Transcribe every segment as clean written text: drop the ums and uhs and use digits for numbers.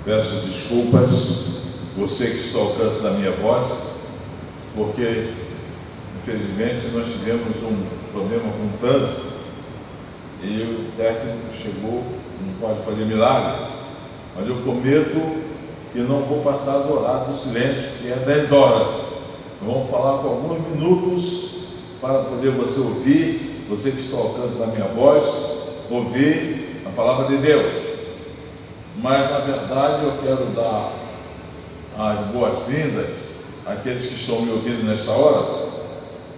Peço desculpas, você que está ao alcance da minha voz, porque infelizmente nós tivemos um problema com o trânsito e o técnico chegou, não pode fazer milagre, mas eu prometo que não vou passar do horário do silêncio, que é 10 horas. Vamos falar por alguns minutos para poder você ouvir, você que está ao alcance da minha voz, ouvir a palavra de Deus. Mas, na verdade, eu quero dar as boas-vindas àqueles que estão me ouvindo nesta hora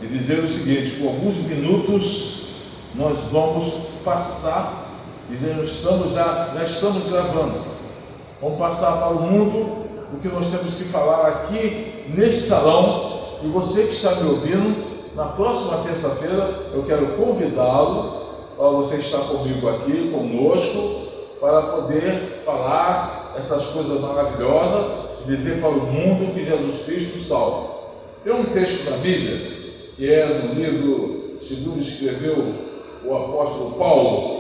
e dizer o seguinte: por alguns minutos nós vamos passar, e já estamos gravando, vamos passar para o mundo o que nós temos que falar aqui neste salão. E você que está me ouvindo, na próxima terça-feira eu quero convidá-lo para você estar comigo aqui, conosco, para poder falar essas coisas maravilhosas e dizer para o mundo que Jesus Cristo salva. Tem um texto na Bíblia, que é no livro, segundo escreveu o apóstolo Paulo,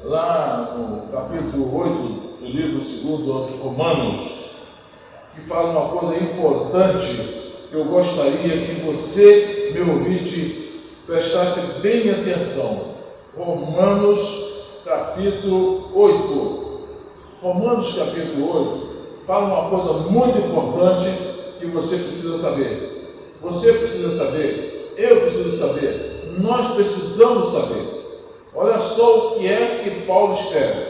lá no capítulo 8 do livro segundo aos Romanos, que fala uma coisa importante que eu gostaria que você, meu ouvinte, prestasse bem atenção. Romanos capítulo 8. Romanos capítulo 8 fala uma coisa muito importante que você precisa saber. Você precisa saber, eu preciso saber, nós precisamos saber. Olha só o que é que Paulo escreve.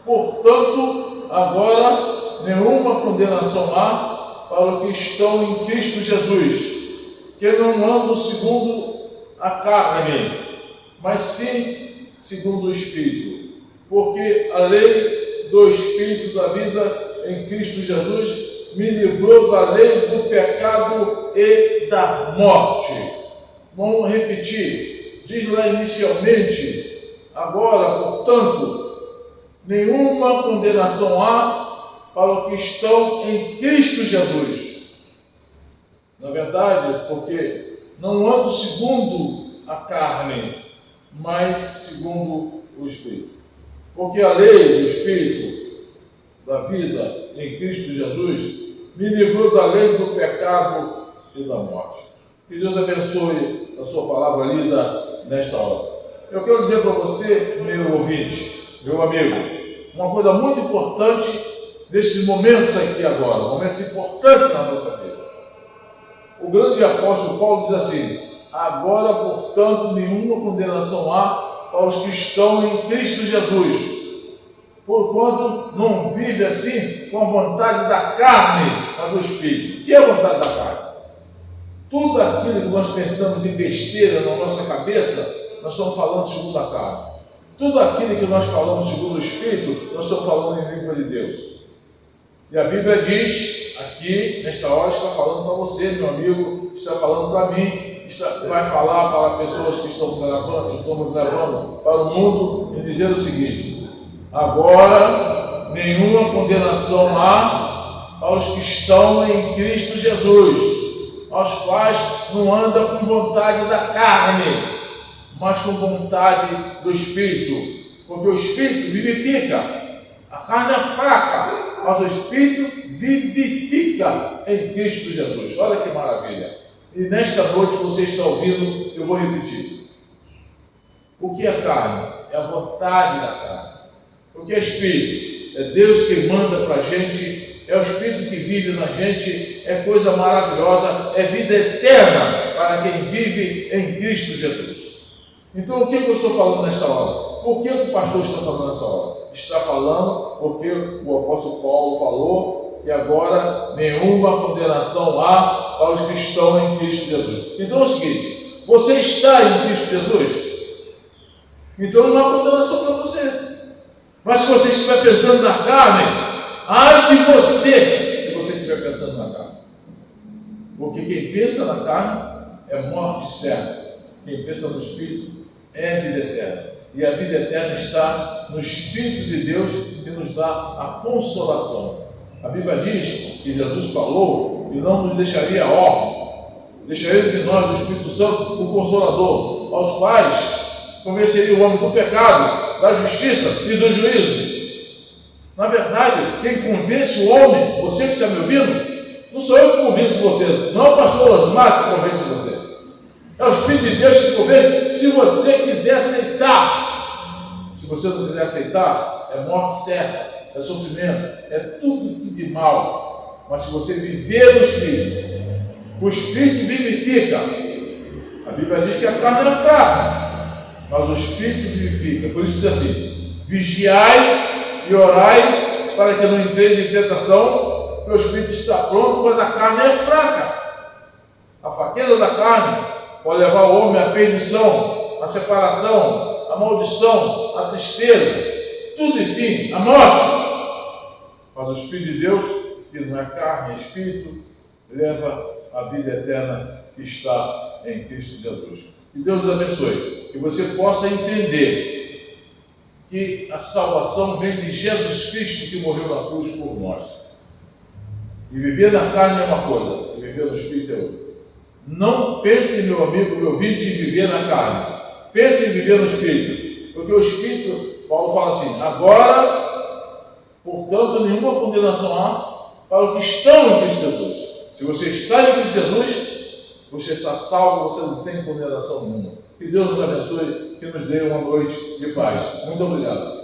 Portanto, agora nenhuma condenação há para os que estão em Cristo Jesus, que não andam segundo a carne, mas sim segundo o Espírito. Porque a lei do Espírito da vida em Cristo Jesus me livrou da lei do pecado e da morte. Vamos repetir. Diz lá inicialmente: agora, portanto, nenhuma condenação há para os que estão em Cristo Jesus. Na verdade, porque não ando segundo a carne, mas segundo o Espírito. Porque a lei do Espírito da vida em Cristo Jesus me livrou da lei do pecado e da morte. Que Deus abençoe a sua palavra lida nesta hora. Eu quero dizer para você, meu ouvinte, meu amigo, uma coisa muito importante nesses momentos aqui agora, momentos importantes na nossa vida. O grande apóstolo Paulo diz assim: agora, portanto, nenhuma condenação há para os que estão em Cristo Jesus, porquanto não vive assim com a vontade da carne, mas do Espírito. O que é a vontade da carne? Tudo aquilo que nós pensamos em besteira na nossa cabeça, nós estamos falando segundo a carne. Tudo aquilo que nós falamos segundo o Espírito, nós estamos falando em língua de Deus. E a Bíblia diz, aqui, nesta hora, está falando para você, meu amigo, está falando para mim, vai falar para pessoas que estamos gravando para o mundo, e dizer o seguinte: agora nenhuma condenação há aos que estão em Cristo Jesus, aos quais não andam com vontade da carne, mas com vontade do Espírito, porque o Espírito vivifica. A carne é fraca, mas o Espírito vivifica em Cristo Jesus. Olha que maravilha! E nesta noite você está ouvindo, eu vou repetir. O que é carne? É a vontade da carne. O que é Espírito? É Deus que manda para a gente, é o Espírito que vive na gente, é coisa maravilhosa, é vida eterna para quem vive em Cristo Jesus. Então, o que eu estou falando nesta hora? Por que o pastor está falando nessa hora? Está falando porque o apóstolo Paulo falou que agora nenhuma condenação há para os que estão em Cristo Jesus. Então é o seguinte: você está em Cristo Jesus, então não há condenação para você. Mas se você estiver pensando na carne, ai de você se você estiver pensando na carne. Porque quem pensa na carne é morte certa. Quem pensa no Espírito é vida eterna. E a vida eterna está no Espírito de Deus, que nos dá a consolação. A Bíblia diz que Jesus falou e não nos deixaria órfãos, deixaria de nós o Espírito Santo, o Consolador, aos quais convenceria o homem do pecado, da justiça e do juízo. Na verdade, quem convence o homem, você que está me ouvindo, não sou eu que convenço você, não é o pastor Osmar que convence você. É o Espírito de Deus que convence, se você quiser aceitar. Se você não quiser aceitar, é morte certa, é sofrimento, é tudo que de mal. Mas se você viver no Espírito, o Espírito vivifica. A Bíblia diz que a carne é fraca, mas o Espírito vivifica. Por isso diz assim: vigiai e orai para que não entreis em tentação, porque o Espírito está pronto, mas a carne é fraca. A fraqueza da carne pode levar o homem à perdição, à separação, à maldição, à tristeza, tudo, enfim, à morte. Mas o Espírito de Deus, que não é carne, é Espírito, leva a vida eterna que está em Cristo Jesus. Que Deus nos abençoe, que você possa entender que a salvação vem de Jesus Cristo, que morreu na cruz por nós. E viver na carne é uma coisa, e viver no Espírito é outra. Não pense, meu amigo, meu ouvinte, em viver na carne. Pense em viver no Espírito. Porque o Espírito, Paulo fala assim: agora, portanto, nenhuma condenação há para os que estão em Cristo Jesus. Se você está em Cristo Jesus, você está salvo, você não tem condenação nenhuma. Que Deus nos abençoe, que nos dê uma noite de paz. Muito obrigado.